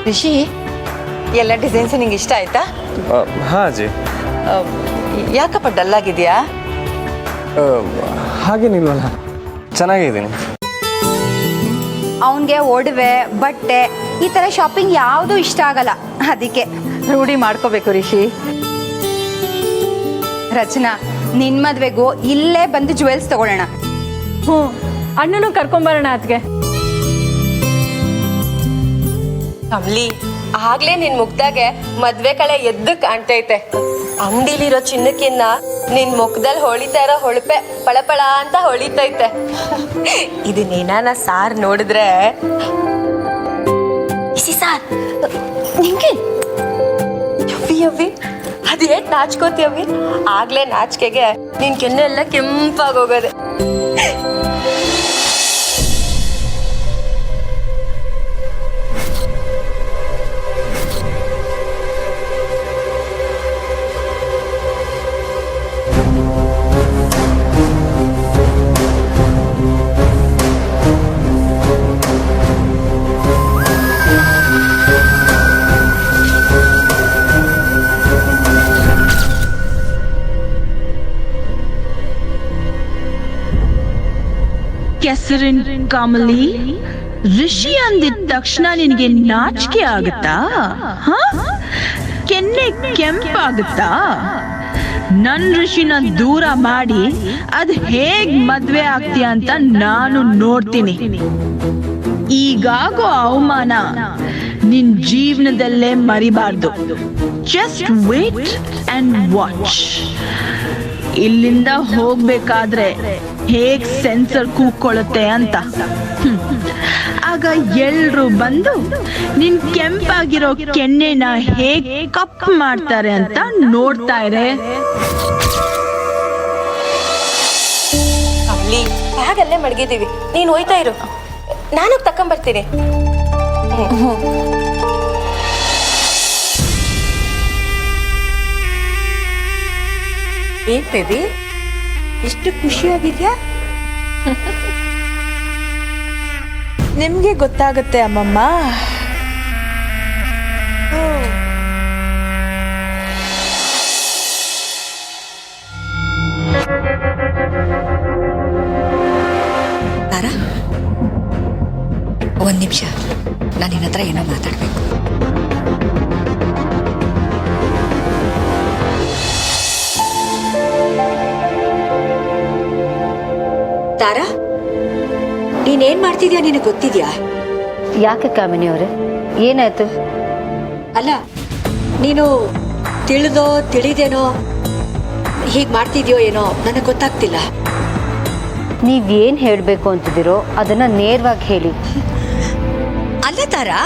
ರಿಷಿ, ಎಲ್ಲ ಡಿಸೈನ್ಸ್ ನಿಂಗೆ ಇಷ್ಟ ಆಯ್ತಾ? ಹಾಂ ಅಜ್ಜಿ. ಯಾಕಪ್ಪ ಡಲ್ ಆಗಿದೆಯಾ? ಹಾಗೇನಿಲ್ವಲ್ಲ, ಚೆನ್ನಾಗಿದ್ದೀನಿ. ಅವನಿಗೆ ಒಡವೆ ಬಟ್ಟೆ ಈ ಥರ ಶಾಪಿಂಗ್ ಯಾವುದೂ ಇಷ್ಟ ಆಗಲ್ಲ, ಅದಕ್ಕೆ ರೂಢಿ ಮಾಡ್ಕೋಬೇಕು ರಿಷಿ. ರಚನಾ, ನಿನ್ನ ಮದುವೆಗೂ ಇಲ್ಲೇ ಬಂದು ಜುವೆಲ್ಸ್ ತಗೊಳ್ಳೋಣ. ಹ್ಞೂ, ಅಣ್ಣನೂ ಕರ್ಕೊಂಬರೋಣ ಅದಕ್ಕೆ. ಕಮ್ಲಿ, ಆಗ್ಲೇ ನಿನ್ ಮುಗ್ದಾಗೆ ಮದ್ವೆ ಕಳೆ ಎದ್ದು ಕಾಣ್ತೈತೆ. ಅಂಗಡಿಲಿರೋ ಚಿನ್ನಕ್ಕಿನ್ನ ನಿನ್ ಮುಖದಲ್ಲಿ ಹೊಳಿತಾ ಇರೋ ಹೊಳಪೆ ಪಳಪಳ ಅಂತ ಹೊಳಿತೈತೆ. ಇದನ್ನೇನಾನ ಸಾರ್ ನೋಡಿದ್ರೆ ಸಾರ್ ನಿಂಗೆ ಯವ್ವಿ ಅದೇಟ್ ನಾಚ್ಕೋತೀಯವ್ವಿ. ಆಗ್ಲೇ ನಾಚಿಕೆಗೆ ನಿನ್ ಕೆನ್ನೆಲ್ಲ ಕೆಂಪಾಗೋಗದೆ. ಕೆಸರಿನ ಕಮಲಿ, ಋಷಿ ಅಂದಿದ ತಕ್ಷಣ ನಿನಗೆ ನಾಚಿಕೆ ಆಗುತ್ತಾ? ಕೆನ್ನೆ ಕೆಂಪಾಗುತ್ತಾ? ನನ್ ಋಷಿನ ದೂರ ಮಾಡಿ ಅದ್ ಹೇಗ್ ಮದ್ವೆ ಆಗ್ತೀಯ ಅಂತ ನಾನು ನೋಡ್ತೀನಿ. ಈಗಾಗೋ ಅವಮಾನ ನಿನ್ ಜೀವನದಲ್ಲೇ ಮರಿಬಾರ್ದು. Just wait and watch. ಇಲ್ಲಿಂದ ಹೋಗ್ಬೇಕಾದ್ರೆ ಹೇಗ್ ಸೆನ್ಸರ್ ಕೂಕ್ಕೊಳ್ಳುತ್ತೆ ಅಂತ. ಆಗ ಎಲ್ರು ಬಂದು ನಿನ್ ಕೆಂಪಾಗಿರೋ ಕೆನ್ನೆನ ಹೇಗ್ ಕಪ್ ಮಾಡ್ತಾರೆ ಅಂತ ನೋಡ್ತಾ ಇರೆ. ಕಮ್ಲಿ, ಬ್ಯಾಗಲ್ಲೇ ಮಡಗಿದೀವಿ, ನೀನ್ ಹೋಯ್ತಾ ಇರು, ನಾನು ತಕೊಂಬರ್ತೀನಿ. ಏನ್ ಬೇಬಿ, ಇಷ್ಟು ಖುಷಿಯಾಗಿದ್ಯಾ? ನಿಮ್ಗೆ ಗೊತ್ತಾಗುತ್ತೆ ಅಮ್ಮಮ್ಮ. ತಾರಾ, ಒಂದ್ ನಿಮಿಷ, ನಾನು ನಿನ್ನ ಹತ್ರ ಏನೋ ಮಾತಾಡ್ಬೇಕು. ತಾರಾ, ನೀನೇನ್ ಮಾಡ್ತಿದ್ಯಾ ನಿನಗೆ ಗೊತ್ತಿದ್ಯಾ? ಯಾಕೆ ಕಾಮಿನಿ ಅವರೇ, ಏನಾಯ್ತು? ಅಲ್ಲ, ನೀನು ತಿಳಿದೋ ತಿಳಿದೇನೋ ಹೀಗೆ ಮಾಡ್ತಿದ್ಯೋ ಏನೋ ನನಗೆ ಗೊತ್ತಾಗ್ತಿಲ್ಲ. ನೀವೇನು ಹೇಳಬೇಕು ಅಂತಿದ್ದೀರೋ ಅದನ್ನ ನೇರವಾಗಿ ಹೇಳಿ. ಅಲ್ಲ ತಾರಾ,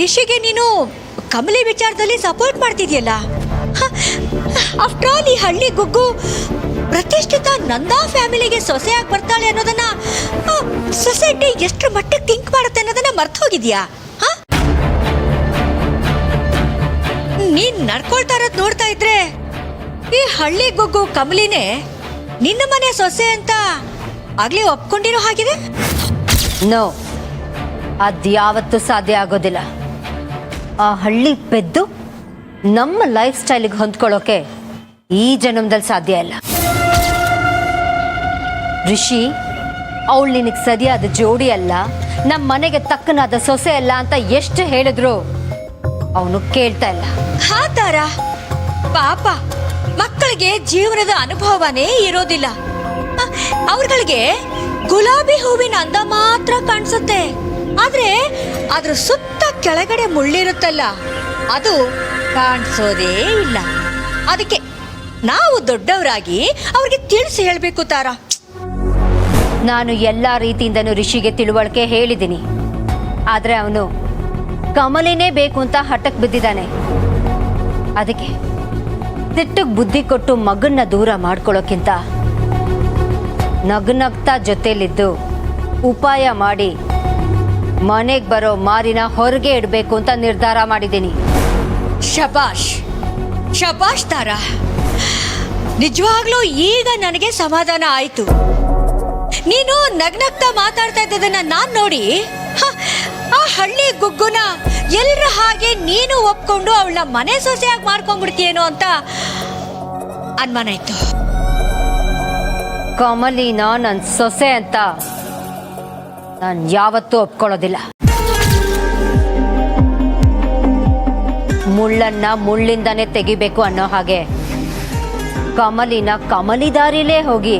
ರಿಷಿಗೆ ನೀನು ಕಮಲಿ ವಿಚಾರದಲ್ಲಿ ಸಪೋರ್ಟ್ ಮಾಡ್ತಿದ್ಯಲ್ಲ. ಆಫ್ಟರ್ ಆಲ್ ಈ ಹಳ್ಳಿ ಗುಗ್ಗು ಪ್ರತಿಷ್ಠಿತ ನಂದಾ ಫ್ಯಾಮಿಲಿಗೆ ಸೊಸೆಯಾಗಿ ಬರ್ತಾಳೆ ಅನ್ನೋದನ್ನ ಸೊಸೈಟಿ ಎಷ್ಟು ಮಟ್ಟಿಗೆ ಥಿಂಕ್ ಮಾಡುತ್ತೆ ಅನ್ನೋದನ್ನ ಮರ್ತು ಹೋಗಿದ್ಯಾ? ನೀನ್ ನಡ್ಕೊಳ್ತಾ ಇರೋದ್ ನೋಡ್ತಾ ಇದ್ರೆ ಈ ಹಳ್ಳಿ ಗುಗ್ಗು ಕಮಲಿನೇ ನಿನ್ನ ಮನೆ ಸೊಸೆ ಅಂತ ಆಗ್ಲೇ ಒಪ್ಕೊಂಡಿರೋ ಹಾಗಿದೆ. ನೋ, ಅದ್ಯಾವತ್ತೂ ಸಾಧ್ಯ ಆಗೋದಿಲ್ಲ. ಆ ಹಳ್ಳಿ ಪೆದ್ದು ನಮ್ಮ ಲೈಫ್ ಸ್ಟೈಲಿಗೆ ಹೊಂದ್ಕೊಳ್ಳೋಕೆ ಈ ಜನ್ಮದಲ್ಲಿ ಸಾಧ್ಯ ಇಲ್ಲ. ಋಷಿ, ಅವಳು ನಿನಗೆ ಸರಿಯಾದ ಜೋಡಿ ಅಲ್ಲ, ನಮ್ಮ ಮನೆಗೆ ತಕ್ಕನಾದ ಸೊಸೆ ಅಲ್ಲ ಅಂತ ಎಷ್ಟು ಹೇಳಿದ್ರು ಅವನು ಕೇಳ್ತಾ ಇಲ್ಲ. ಹಾ ತಾರಾ, ಪಾಪ ಮಕ್ಕಳಿಗೆ ಜೀವನದ ಅನುಭವನೇ ಇರೋದಿಲ್ಲ. ಅವ್ರಗಳಿಗೆ ಗುಲಾಬಿ ಹೂವಿನ ಅಂದ ಮಾತ್ರ ಕಾಣಿಸುತ್ತೆ, ಆದ್ರೆ ಅದ್ರ ಸುತ್ತ ಕೆಳಗಡೆ ಮುಳ್ಳಿರುತ್ತಲ್ಲ, ಅದು ಕಾಣಿಸೋದೇ ಇಲ್ಲ. ಅದಕ್ಕೆ ನಾವು ದೊಡ್ಡವರಾಗಿ ಅವ್ರಿಗೆ ತಿಳಿಸಿ ಹೇಳ್ಬೇಕು ತಾರಾ. ನಾನು ಎಲ್ಲ ರೀತಿಯಿಂದನೂ ಋಷಿಗೆ ತಿಳುವಳಿಕೆ ಹೇಳಿದ್ದೀನಿ, ಆದ್ರೆ ಅವನು ಕಮಲಿನೇ ಬೇಕು ಅಂತ ಹಠಕ್ಕೆ ಬಿದ್ದಿದ್ದಾನೆ. ಅದಕ್ಕೆ ಸಿಟ್ಟಿಗೆ ಬುದ್ಧಿ ಕೊಟ್ಟು ಮಗನ್ನ ದೂರ ಮಾಡ್ಕೊಳ್ಳೋಕ್ಕಿಂತ ನಗ್ನಗ್ತಾ ಜೊತೆಲಿದ್ದು ಉಪಾಯ ಮಾಡಿ ಮನೆಗೆ ಬರೋ ಮಾರಿನ ಹೊರಗೆ ಇಡಬೇಕು ಅಂತ ನಿರ್ಧಾರ ಮಾಡಿದ್ದೀನಿ. ಶಬಾಷ್ ಶಬಾಷ್ ತಾರಾ, ನಿಜವಾಗ್ಲೂ ಈಗ ನನಗೆ ಸಮಾಧಾನ ಆಯ್ತು. ನೀನು ನಗ್ನಗ್ತಾ ಮಾತಾಡ್ತಾ ಇದ್ದದನ್ನ ನಾನ್ ನೋಡಿ ಆ ಹಳ್ಳಿ ಗುಗ್ಗುನ ಎಲ್ರ ಹಾಗೆ ನೀನು ಒಪ್ಕೊಂಡು ಅವಳನ್ನ ಮನೆ ಸೊಸೆಯಾಗಿ ಮಾಡ್ಕೊಂಡ್ಬಿಡ್ತೀಯೇನೋ ಅಂತ ಅನುಮಾನ ಇತ್ತು. ಕಮಲಿನ ನನ್ನ ಸೊಸೆ ಅಂತ ನಾನು ಯಾವತ್ತೂ ಒಪ್ಕೊಳ್ಳೋದಿಲ್ಲ. ಮುಳ್ಳನ್ನ ಮುಳ್ಳಿಂದಾನೇ ತೆಗಿಬೇಕು ಅನ್ನೋ ಹಾಗೆ ಕಮಲಿನ ಕಮಲಿ ದಾರಿಲೇ ಹೋಗಿ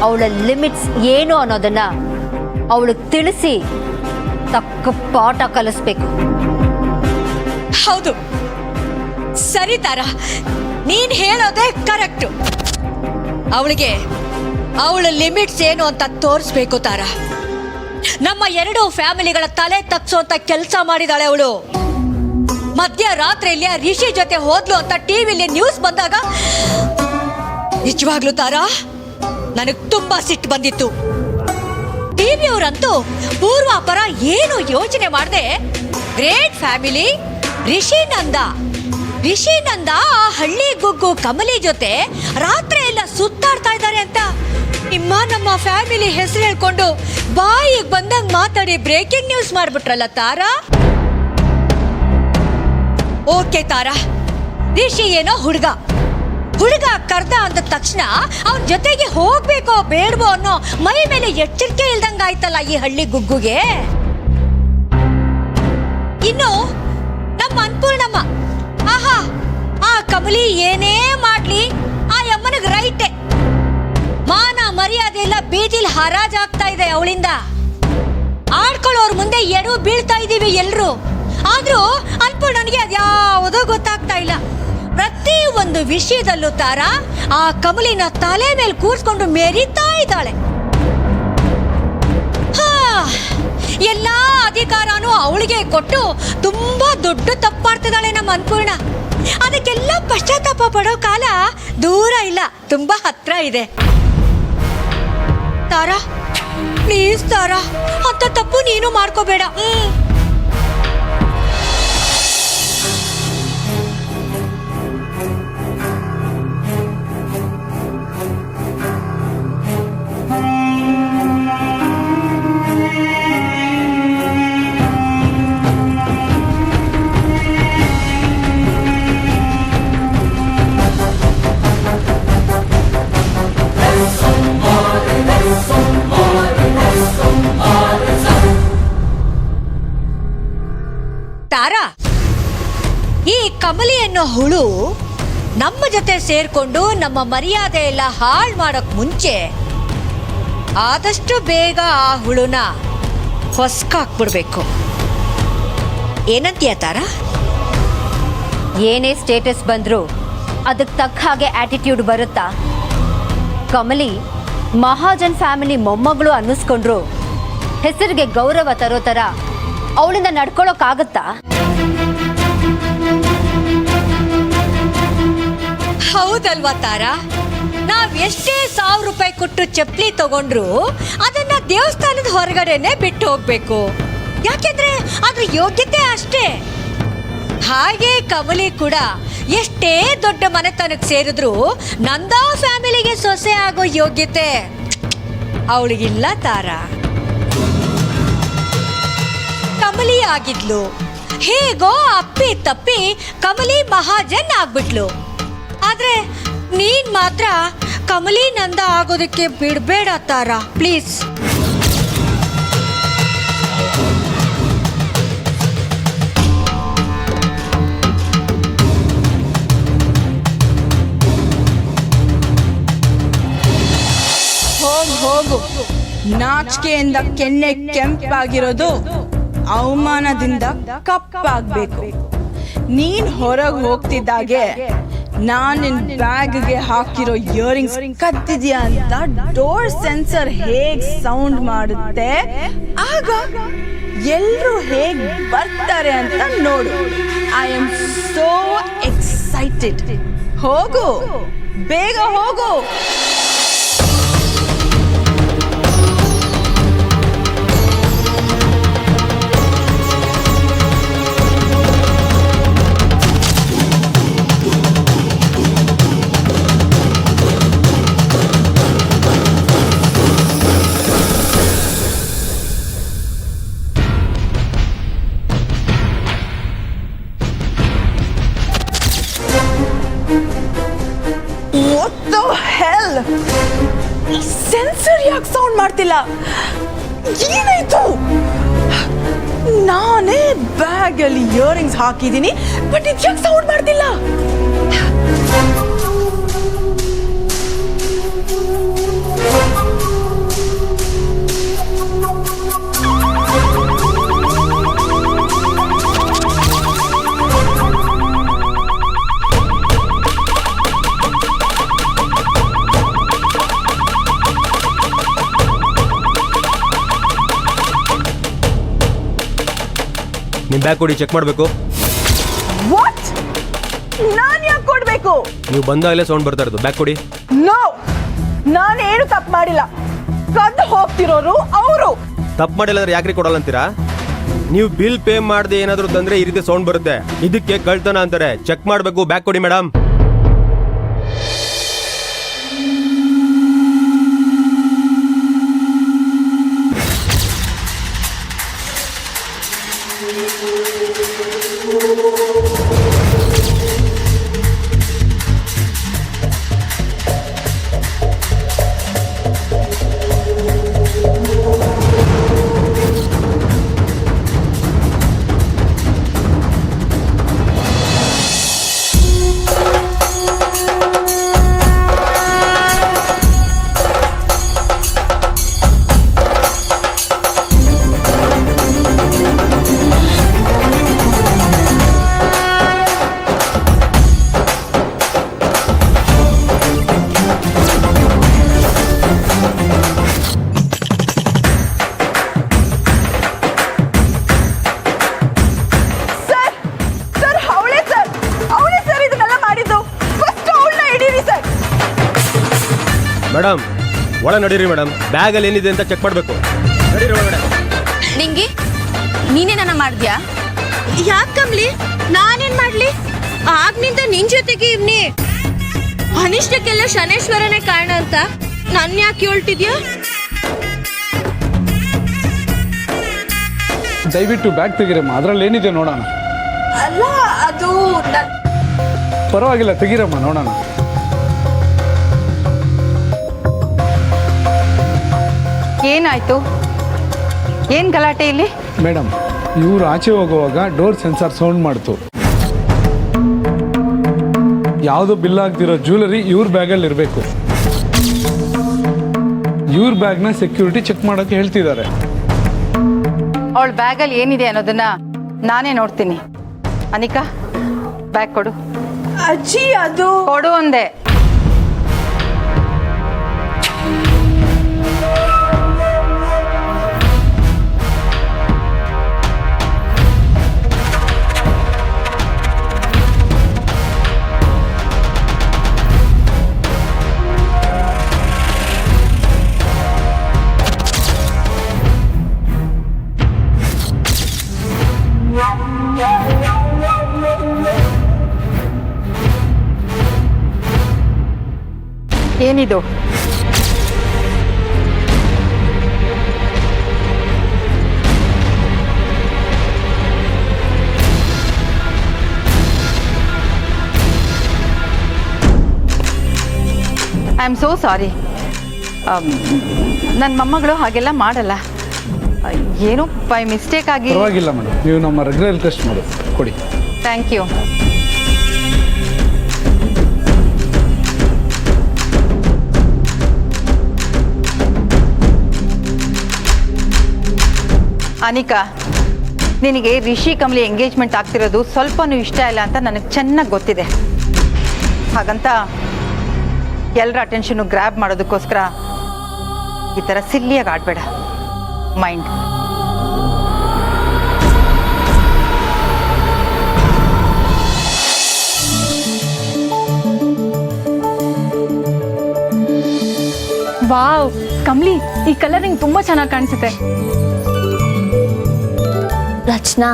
ಅವಳ ಲಿಮಿಟ್ಸ್ ಏನು ಅನ್ನೋದನ್ನ ಅವಳಿಗೆ ತಿಳಿಸಿ ತಕ್ಕ ಪಾಠ ಕಲಿಸ್ಬೇಕು. ಹೌದು, ಸರಿ ತಾರಾ, ನೀನ್ ಹೇಳೋದೇ ಕರೆಕ್ಟು. ಅವಳಿಗೆ ಅವಳ ಲಿಮಿಟ್ಸ್ ಏನು ಅಂತ ತೋರಿಸ್ಬೇಕು ತಾರಾ. ನಮ್ಮ ಎರಡು ಫ್ಯಾಮಿಲಿಗಳ ತಲೆ ತಪ್ಪಿಸುವಂತ ಕೆಲಸ ಮಾಡಿದಾಳೆ ಅವಳು. ಮಧ್ಯರಾತ್ರಿಯಲ್ಲಿ ರಿಷಿ ಜೊತೆ ಹೋದ್ಲು ಅಂತ ಟಿವಿಲಿ ನ್ಯೂಸ್ ಬಂದಾಗ ನಿಜವಾಗ್ಲೂ ತಾರಾ ನನಗ್ ತುಂಬಾ ಸಿಟ್ಟು ಬಂದಿತ್ತು. ಟಿವಿಯವರಂತೂ ಪೂರ್ವಾಪರ ಏನು ಯೋಚನೆ ಮಾಡದೆ ಗ್ರೇಟ್ ಫ್ಯಾಮಿಲಿ ರಿಷಿನಂದ ಆ ಹಳ್ಳಿ ಗುಗ್ಗು ಕಮಲಿ ಜೊತೆ ರಾತ್ರಿ ಎಲ್ಲ ಸುತ್ತಾಡ್ತಾ ಇದ್ದಾರೆ ಅಂತ ನಮ್ಮ ಫ್ಯಾಮಿಲಿ ಹೆಸರು ಹೇಳ್ಕೊಂಡು ಬಾಯಿಗೆ ಬಂದಂಗ್ ಮಾತಾಡಿ ಬ್ರೇಕಿಂಗ್ ನ್ಯೂಸ್ ಮಾಡ್ಬಿಟ್ರಲ್ಲ ತಾರಾ. ಓಕೆ ತಾರಾ, ರಿಷಿ ಏನೋ ಹುಡುಗ ಕರ್ದ ಅಂದ ತಕ್ಷಣ ಅವನ ಜೊತೆಗೆ ಹೋಗ್ಬೇಕೋ ಬೇಡವೋ ಅನ್ನೋ ಮೈ ಮೇಲೆ ಎಚ್ಚರಿಕೆ ಇಲ್ದಂಗಾಯ್ತಲ್ಲ ಈ ಹಳ್ಳಿ ಗುಗ್ಗುಗೆ. ಇನ್ನು ನಮ್ಮ ಅನ್ಪೂರ್ಣಮ್ಮ, ಆಹಾ, ಆ ಕಮಲಿ ಏನೇ ಮಾಡ್ಲಿ ಆ ಅಮ್ಮನಿಗೆ ರೈಟೆ. ಮಾನ ಮರ್ಯಾದೆ ಎಲ್ಲ ಬೀದಿಲ್ ಹರಾಜಾಗ್ತಾ ಇದೆ ಅವಳಿಂದ. ಆಡ್ಕೊಳ್ಳೋರ್ ಮುಂದೆ ಎಡು ಬೀಳ್ತಾ ಇದೀವಿ ಎಲ್ರು. ಆದ್ರೂ ಅನ್ಪೂರ್ಣನಿಗೆ ಅದ್ಯಾವುದೋ ಗೊತ್ತಾಗ್ತಾ ಇಲ್ಲ. ಪ್ರತಿ ಒಂದು ವಿಷಯದಲ್ಲೂ ತಾರಾ ಆ ಕಮಲಿನ ತಲೆ ಮೇಲೆ ಕೂರ್ಸ್ಕೊಂಡು ಮೆರಿತಾ ಇದ್ದಾಳೆ. ಎಲ್ಲಾ ಅಧಿಕಾರನೂ ಅವಳಿಗೆ ಕೊಟ್ಟು ತುಂಬಾ ದೊಡ್ಡ ತಪ್ಪಾಡ್ತಿದ್ದಾಳೆ ನಮ್ಮ ಅನ್ಪೂರ್ಣ. ಅದಕ್ಕೆಲ್ಲ ಪಶ್ಚಾತ್ತಾಪ ಪಡೋ ಕಾಲ ದೂರ ಇಲ್ಲ, ತುಂಬಾ ಹತ್ರ ಇದೆ. ತಾರಾ, ಪ್ಲೀಸ್ ತಾರಾ, ಅಂತ ತಪ್ಪು ನೀನು ಮಾಡ್ಕೋಬೇಡ. ತಾರಾ, ಈ ಕಮಲಿ ಅನ್ನೋ ಹುಳು ನಮ್ಮ ಜೊತೆ ಸೇರ್ಕೊಂಡು ನಮ್ಮ ಮರ್ಯಾದೆ ಎಲ್ಲ ಹಾಳು ಮಾಡೋಕ್ ಮುಂಚೆ ಆದಷ್ಟು ಬೇಗ ಆ ಹುಳುನ ಹೊಸ್ಕಾಕ್ಬಿಡ್ಬೇಕು. ಏನಂತೀಯ ತಾರಾ? ಏನೇ ಸ್ಟೇಟಸ್ ಬಂದರೂ ಅದಕ್ಕೆ ತಕ್ಕ ಹಾಗೆ ಆಟಿಟ್ಯೂಡ್ ಬರುತ್ತಾ? ಕಮಲಿ ಮಹಾಜನ್ ಫ್ಯಾಮಿಲಿ ಮೊಮ್ಮಗಳು ಅನ್ನಿಸ್ಕೊಂಡ್ರು ಹೆಸರಿಗೆ ಗೌರವ ತರೋ ಥರ ಅವಳಿಂದ ನಡ್ಕೊಳ್ಳೋಕ್ಕಾಗತ್ತಾ? ಹೌದಲ್ವಾ ತಾರಾ? ನಾವ್ ಎಷ್ಟೇ 1000 ರೂಪಾಯಿ ಕೊಟ್ಟು ಚಪ್ಪಲಿ ತಗೊಂಡ್ರು ಅದನ್ನ ದೇವಸ್ಥಾನದ ಹೊರಗಡೆನೆ ಬಿಟ್ಟು ಹೋಗ್ಬೇಕು. ಯಾಕೆಂದ್ರೆ ಅದ್ರ ಯೋಗ್ಯತೆ ಅಷ್ಟೇ. ಹಾಗೆ ಕಮಲಿ ಕೂಡ ಎಷ್ಟೇ ದೊಡ್ಡ ಮನೆತನಕ್ಕೆ ಸೇರಿದ್ರು ನಂದಾ ಫ್ಯಾಮಿಲಿಗೆ ಸೊಸೆ ಆಗೋ ಯೋಗ್ಯತೆ ಅವಳಿಗಿಲ್ಲ ತಾರಾ. ಕಮಲಿ ಆಗಿದ್ಲು, ಹೇಗೋ ಅಪ್ಪಿ ತಪ್ಪಿ ಕಮಲಿ ಮಹಾಜನ್ ಆಗ್ಬಿಟ್ಲು. ಆದ್ರೆ ನೀನ್ ಮಾತ್ರ ಕಮಲಿ ನಂದ ಆಗೋದಕ್ಕೆ ಬಿಡ್ಬೇಡ ತಾರಾ, ಪ್ಲೀಸ್. ಹೋಗು, ನಾಚಿಕೆಯಿಂದ ಕೆನ್ನೆ ಕೆಂಪಾಗಿರೋದು ಅವಮಾನದಿಂದ ಕಪ್ಪಾಗ್ಬೇಕು. ನೀನ್ ಹೊರಗೆ ಹೋಗ್ತಿದ್ದಾಗೆ ನಾನ್ ನಿನ್ ಬ್ಯಾಗ್ಗೆ ಹಾಕಿರೋ ಇಯರಿಂಗ್ಸ್ ಕತ್ತಿದ್ಯಾ ಅಂತ ಡೋರ್ ಸೆನ್ಸರ್ ಹೇಗ್ ಸೌಂಡ್ ಮಾಡುತ್ತೆ, ಆಗ ಎಲ್ರು ಹೇಗ್ ಬರ್ತಾರೆ ಅಂತ ನೋಡು. I am so excited. ಹೋಗು, ಬೇಗ ಹೋಗು. ಸೆನ್ಸರ್ ಯಾಕೆ ಸೌಂಡ್ ಮಾಡ್ತಿಲ್ಲ? ಏನಾಯ್ತು? ನಾನೇ ಬ್ಯಾಗಲ್ಲಿ ಇಯರಿಂಗ್ಸ್ ಹಾಕಿದ್ದೀನಿ, ಬಟ್ ಇದು ಯಾಕೆ ಸೌಂಡ್ ಮಾಡ್ತಿಲ್ಲ? ನಿಮ್ಮ ಬ್ಯಾಗ್ ಕೊಡಿ, ಚೆಕ್ ಮಾಡಬೇಕು. ವಾಟ್? ನಾನು ಯಾಕೆ ಕೊಡ್ಬೇಕು? ನೀವು ಬಂದಾಗಲೇ ಸೌಂಡ್ ಬರ್ತಾ ಇರೋದು. ಬ್ಯಾಗ್ ಕೊಡಿ. ನೋ, ನಾನೇನು ತಪ್ಪು ಮಾಡಿಲ್ಲ. ಕದ್ದು ಹೋಗ್ತಿರೋರು ಅವರು. ತಪ್ಪು ಮಾಡಿಲ್ಲ ಅಂದ್ರೆ ಯಾಕ್ರಿ ಕೊಡಲ್ಲ ಅಂತೀರಾ? ನೀವು ಬಿಲ್ ಪೇ ಮಾಡದೆ ಏನಾದರೂ ತಂದ್ರೆ ಈ ರೀತಿ ಸೌಂಡ್ ಬರುತ್ತೆ. ಇದಕ್ಕೆ ಕಳ್ತನ ಅಂತಾರೆ. ಚೆಕ್ ಮಾಡಬೇಕು. ಬ್ಯಾಗ್ ಕೊಡಿ ಮೇಡಮ್. ಮೇಡಮ್ ಒಳ ನಡೀರಿ ಮೇಡಮ್. ಬ್ಯಾಗಲ್ಲಿ ಏನಿದೆ ಅಂತ ಚೆಕ್ ಮಾಡಬೇಕು. ನಡೀರಿ ಒಳಗಡೆ. ನಿಂಗೆ ನೀನೇನ ಮಾಡ್ದ್ಯಾ? ಯಾಕೆ ಕಮ್ಲಿ? ನಾನೇನ್ ಮಾಡ್ಲಿ? ಆಗ್ನಿಂದ ನಿನ್ ಜೊತೆಗೆ ಇವ್ನಿ ಅನಿಷ್ಟಕ್ಕೆಲ್ಲ ಶನೇಶ್ವರನೇ ಕಾರಣ ಅಂತ ನನ್ ಯಾಕೆ ಹೇಳ್ತಿದ್ಯಾ? ದಯವಿಟ್ಟು ಬ್ಯಾಗ್ ತೆಗೀರಮ್ಮ, ಅದ್ರಲ್ಲಿ ಏನಿದೆ ನೋಡೋಣ. ಅಲ್ಲ, ಅದು ಪರವಾಗಿಲ್ಲ, ತೆಗೀರಮ್ಮ ನೋಡೋಣ. ಏನಾಯ್ತು? ಏನ್ ಗಲಾಟೆ ಇಲ್ಲಿ? ಮೇಡಮ್, ಇವ್ರು ಆಚೆ ಹೋಗುವಾಗ ಡೋರ್ ಸೆನ್ಸಾರ್ ಸೌಂಡ್ ಮಾಡ್ತು. ಯಾವುದೋ ಬಿಲ್ ಆಗ್ತಿರೋ ಜ್ಯುವೆಲರಿ ಇವ್ರ ಬ್ಯಾಗಲ್ಲಿ ಇರಬೇಕು. ಇವ್ರ ಬ್ಯಾಗ್ನ ಸೆಕ್ಯೂರಿಟಿ ಚೆಕ್ ಮಾಡೋಕೆ ಹೇಳ್ತಿದ್ದಾರೆ. ಅವಳ ಬ್ಯಾಗಲ್ಲಿ ಏನಿದೆ ಅನ್ನೋದನ್ನ ನಾನೇ ನೋಡ್ತೀನಿ. ಅನಿಕಾ, ಬ್ಯಾಗ್ ಕೊಡು. ಅಜ್ಜಿ, ಅದು ಕೊಡು ಅಂದೆ. ಏನಿದು? I am so sorry. ನನ್ನ ಮೊಮ್ಮಗಳು ಹಾಗೆಲ್ಲ ಮಾಡಲ್ಲ. ಏನೋ ಬೈ ಮಿಸ್ಟೇಕ್ ಆಗಿ. ಪರವಾಗಿಲ್ಲ ಮೇಡಮ್, ನೀವು ನಮ್ಮ ರೆಗ್ಯುಲರ್ ಟೆಸ್ಟ್ ಮಾಡಿ ಕೊಡಿ. Thank you. ಅನಿಕಾ, ನಿನಗೆ ರಿಷಿ ಕಮಲಿ ಎಂಗೇಜ್ಮೆಂಟ್ ಆಗ್ತಿರೋದು ಸ್ವಲ್ಪನೂ ಇಷ್ಟ ಇಲ್ಲ ಅಂತ ನನಗೆ ಚೆನ್ನಾಗಿ ಗೊತ್ತಿದೆ. ಹಾಗಂತ ಎಲ್ಲರ ಅಟೆನ್ಷನ್ನು ಗ್ರ್ಯಾಬ್ ಮಾಡೋದಕ್ಕೋಸ್ಕರ ಈ ಥರ ಸಿಲ್ಲಿಯಾಗಿ ಆಡಬೇಡ. ಮೈಂಡ್. ವಾವ್ ಕಮ್ಲಿ, ಈ ಕಲರಿಂಗ್ ತುಂಬಾ ಚೆನ್ನಾಗಿ ಕಾಣಿಸುತ್ತೆ. ರಚನಾ,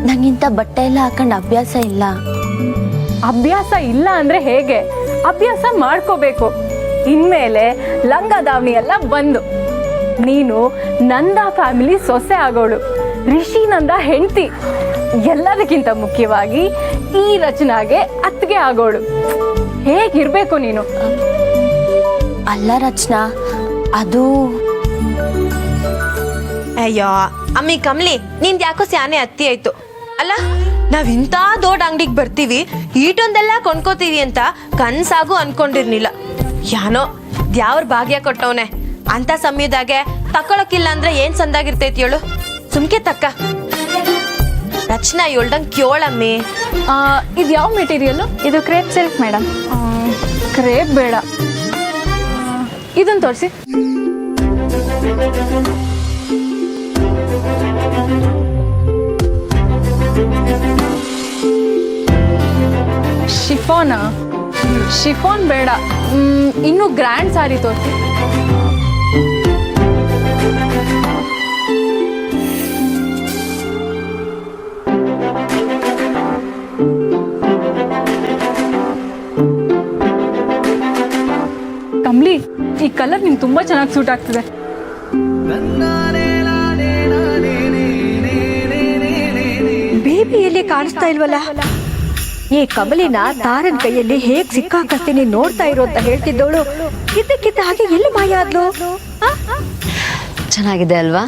ನಂಗಿಂತ ಬಟ್ಟೆ ಎಲ್ಲ ಹಾಕೊಂಡು ಅಭ್ಯಾಸ ಇಲ್ಲ. ಅಭ್ಯಾಸ ಇಲ್ಲ ಅಂದ್ರೆ ಹೇಗೆ? ಅಭ್ಯಾಸ ಮಾಡ್ಕೋಬೇಕು. ಇನ್ಮೇಲೆ ಲಂಗ ದಾವಣಿ ಎಲ್ಲ ಬಂದು ನೀನು ನಂದ ಫ್ಯಾಮಿಲಿ ಸೊಸೆ ಆಗೋಳು, ರಿಷಿ ನಂದ ಹೆಂಡತಿ, ಎಲ್ಲದಕ್ಕಿಂತ ಮುಖ್ಯವಾಗಿ ಈ ರಚನಾಗೆ ಅತ್ತಿಗೆ ಆಗೋಳು. ಹೇಗಿರ್ಬೇಕು ನೀನು? ಅಲ್ಲ ರಚನಾ, ಅದು ಅಯ್ಯೋ ಅಮ್ಮಿ ಕಮ್ಲಿ ನಿಂದ್ ಯಾಕೋ ಸ್ಯಾನೆ ಅತ್ತಿ ಆಯ್ತು. ಅಲ್ಲ ನಾವ್ ಇಂಥ ದೊಡ್ಡ ಅಂಗಡಿಗೆ ಬರ್ತೀವಿ, ಈಟೊಂದೆಲ್ಲ ಕೊಂಡ್ಕೋತೀವಿ ಅಂತ ಕನ್ಸಾಗೂ ಅನ್ಕೊಂಡಿರ್ನಿಲ್ಲ. ಯಾನೋ ದ್ಯಾವ್ರ ಭಾಗ್ಯ ಕೊಟ್ಟವನೆ. ಅಂತ ಸಮಯದಾಗೆ ತಕೊಳಕಿಲ್ಲ ಅಂದ್ರೆ ಏನ್ ಸಂದಾಗಿರ್ತೈತಿ ಹೇಳು. ಸುಮ್ಕೆ ತಕ್ಕ ರಚನಾ ಹೇಳ್ದಂಗ್ ಕೇಳಮ್ಮಿ. ಇದು ಯಾವ ಮೆಟೀರಿಯಲ್? ಇದು ಕ್ರೇಪ್ ಸಿಲ್ಕ್ ಮೇಡಮ್. ಕ್ರೇಪ್ ಬೇಡ, ಇದನ್ನು ತೋರಿಸಿ. ಶಿಫಾನ್ ಬೇಡ, ಇನ್ನು ಗ್ರ್ಯಾಂಡ್ ಸಾರಿ ತೋರಿಸಿ. ಕಮ್ಲಿ, ಈ ಕಲರ್ ನಿಮ್ಗೆ ತುಂಬಾ ಚೆನ್ನಾಗಿ ಸೂಟ್ ಆಗ್ತಿದೆ. ಬೇಬಿಯಲ್ಲಿ ಕಾಣಿಸ್ತಾ ಇಲ್ವಲ್ಲ? ಈ ಕಮಲಿನ ತಾರನ್ ಕೈಯಲ್ಲಿ ಹೇಗ್ ಸಿಕ್ಕಾಕತ್ತೀನಿ ನೋಡ್ತಾ ಇರೋ ಅಂತ ಹೇಳ್ತಿದ್ದವಳು ಇದ್ದಕ್ಕಿದ್ದ ಹಾಗೆ ಎಲ್ಲಿ ಮಾಯ ಆದ್ಲು? ಚೆನ್ನಾಗಿದೆ ಅಲ್ವಾ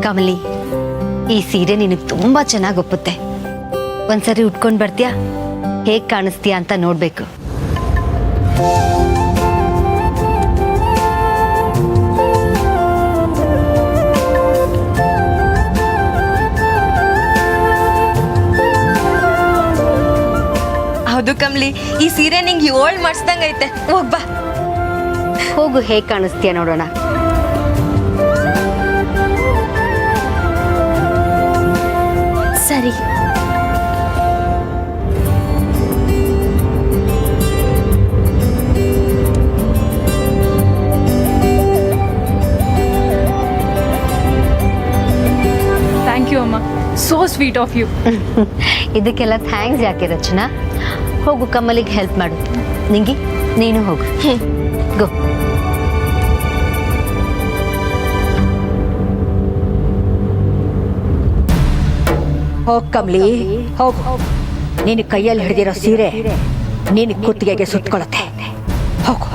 ಕಮಲಿ? ಈ ಸೀರೆ ನಿನಗೆ ತುಂಬಾ ಚೆನ್ನಾಗಿ ಒಪ್ಪುತ್ತೆ. ಒಂದ್ಸರಿ ಉಟ್ಕೊಂಡ್ ಬರ್ತೀಯಾ? ಹೇಗ್ ಕಾಣಿಸ್ತೀಯಾ ಅಂತ ನೋಡ್ಬೇಕು. ಹೌದು ಕಮ್ಲಿ, ಈ ಸೀರೆ ನಿಂಗೆ 7 ಮಾಡಿಸ್ದಂಗೈತೆ. ಹೋಗ್ಬಾ. ಹೋಗು, ಹೇಗ್ ಕಾಣಿಸ್ತೀಯ ನೋಡೋಣ. ಸರಿ. ಥ್ಯಾಂಕ್ ಯು ಅಮ್ಮ, ಸೋ ಸ್ವೀಟ್ ಆಫ್ ಯು. ಇದಕ್ಕೆಲ್ಲ ಥ್ಯಾಂಕ್ಸ್ ಯಾಕೆ ರಚನಾ? ಹೋಗು, ಕಮಲಿಗೆ ಹೆಲ್ಪ್ ಮಾಡು. ನಿಂಗಿ, ನೀನು ಹೋಗು. ಗೋ. ಹೋಗ್ ಕಮ್ಲಿ, ಹೋಗು. ನೀನು ಕೈಯಲ್ಲಿ ಹಿಡಿದಿರೋ ಸೀರೆ ನೀನು ಕುತ್ತಿಗೆಗೆ ಸುತ್ಕೊಳತ್ತೆ. ಹೋಗು.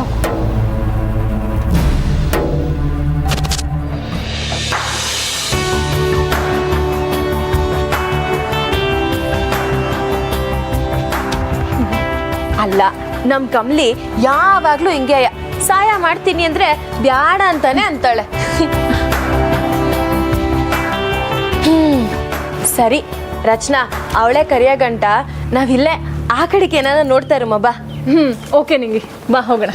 ಅಲ್ಲ, ನಮ್ ಕಮ್ಲಿ ಯಾವಾಗ್ಲೂ ಹಿಂಗೆ ಸಹಾಯ ಮಾಡ್ತೀನಿ ಅಂದ್ರೆ ಬ್ಯಾಡ ಅಂತಾನೆ ಅಂತಾಳೆ. ಸರಿ ರಚನಾ, ಅವಳೆ ಕರಿಯ ಗಂಟ ನಾವಿಲ್ಲೇ ಆ ಕಡೆಗೆ ಏನಾದ್ರು ನೋಡ್ತಾ ಇರಮ್ಮ ಬಾ. ಓಕೆ ನಿಂಗಿ, ಬಾ ಹೋಗೋಣ.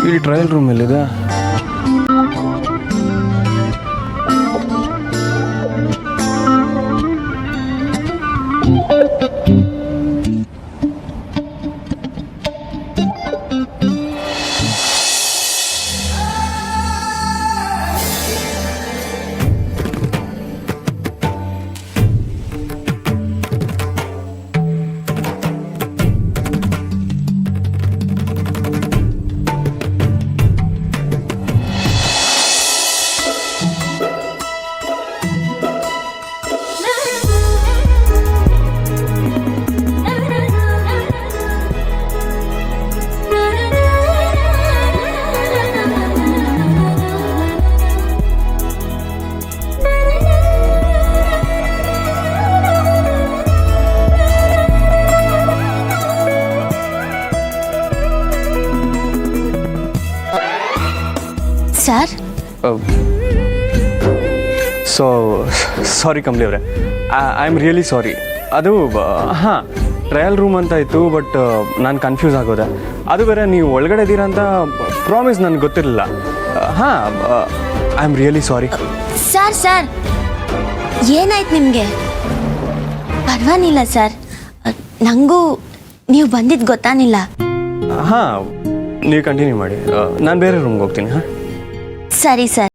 ಈ ಟ್ರಯಲ್ ರೂಮ್ ಎಲ್ಲಿದೆ? ಸರ್, ಸಾರಿ ಕಮಲಿ ಅವರೇ, ಐ ಆಮ್ ರಿಯಲಿ ಸಾರಿ. ಅದು ಹಾಂ, ಟ್ರಯಲ್ ರೂಮ್ ಅಂತ ಇತ್ತು, ಬಟ್ ನಾನು ಕನ್ಫ್ಯೂಸ್ ಆಗೋದೆ. ಅದು ಬೇರೆ ನೀವು ಒಳಗಡೆ ಇದ್ದೀರಾ ಅಂತ ಪ್ರಾಮಿಸ್ ನನಗೆ ಗೊತ್ತಿರಲಿಲ್ಲ. ಹಾಂ, I am really sorry. Sir ಏನಾಯ್ತು ನಿಮಗೆ? ಪರವಾಗಿಲ್ಲ ಸರ್, ನನಗೂ ನೀವು ಬಂದಿದ್ದು ಗೊತ್ತಾನಿಲ್ಲ. ಹಾಂ, ನೀವು ಕಂಟಿನ್ಯೂ ಮಾಡಿ, ನಾನು ಬೇರೆ ರೂಮ್ಗೆ ಹೋಗ್ತೀನಿ. ಹಾಂ, ಸರಿ ಸರ್.